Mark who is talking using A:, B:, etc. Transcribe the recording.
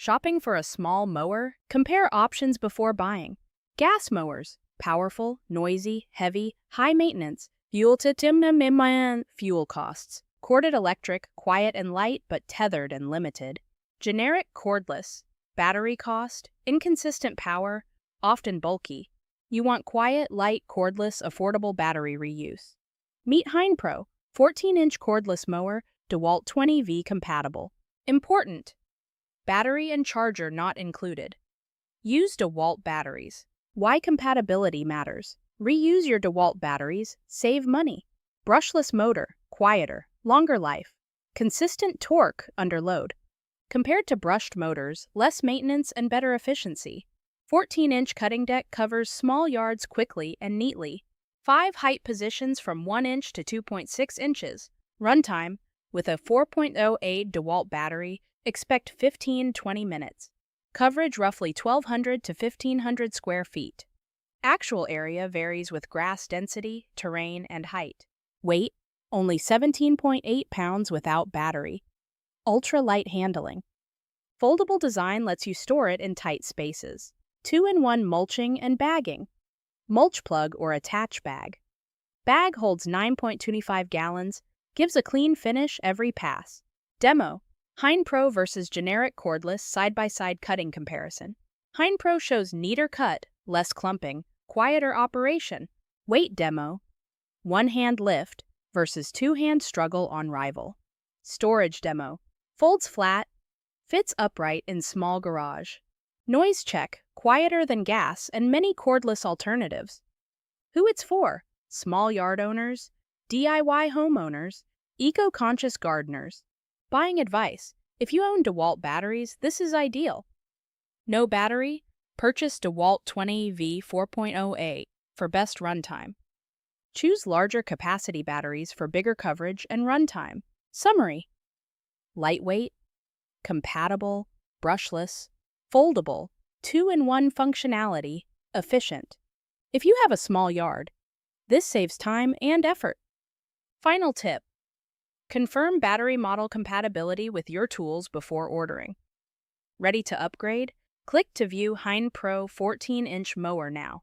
A: Shopping for a small mower? Compare options before buying. Gas mowers. Powerful, noisy, heavy, high maintenance. Fuel costs. Corded electric, quiet and light but tethered and limited. Generic cordless. Battery cost, inconsistent power, often bulky. You want quiet, light, cordless, affordable battery reuse. Meet HeinPro, 14-inch cordless mower, Dewalt 20V compatible. Important. Battery and charger not included. Use Dewalt batteries. Why compatibility matters. Reuse your Dewalt batteries, save money. Brushless motor, quieter, longer life. Consistent torque under load. Compared to brushed motors, less maintenance and better efficiency. 14-inch cutting deck covers small yards quickly and neatly. 5 height positions from 1 inch to 2.6 inches. Runtime, with a 4.08 Dewalt battery, expect 15-20 minutes. Coverage roughly 1,200 to 1,500 square feet. Actual area varies with grass density, terrain, and height. Weight, only 17.8 pounds without battery. Ultra-light handling. Foldable design lets you store it in tight spaces. 2-in-1 mulching and bagging. Mulch plug or attach bag. Bag holds 9.25 gallons, gives a clean finish every pass. Demo. HeinPro versus generic cordless side-by-side cutting comparison. HeinPro shows neater cut, less clumping, quieter operation. Weight demo. 1-hand lift versus 2-hand struggle on rival. Storage demo. Folds flat, fits upright in small garage. Noise check, quieter than gas and many cordless alternatives. Who it's for? Small yard owners, DIY homeowners, eco-conscious gardeners. Buying advice. If you own Dewalt batteries, this is ideal. No battery? Purchase Dewalt 20V 4.0A for best runtime. Choose larger capacity batteries for bigger coverage and runtime. Summary. Lightweight, compatible, brushless, foldable, 2-in-1 functionality, efficient. If you have a small yard, this saves time and effort. Final tip. Confirm battery model compatibility with your tools before ordering. Ready to upgrade? Click to view HeinPro 14-inch mower now.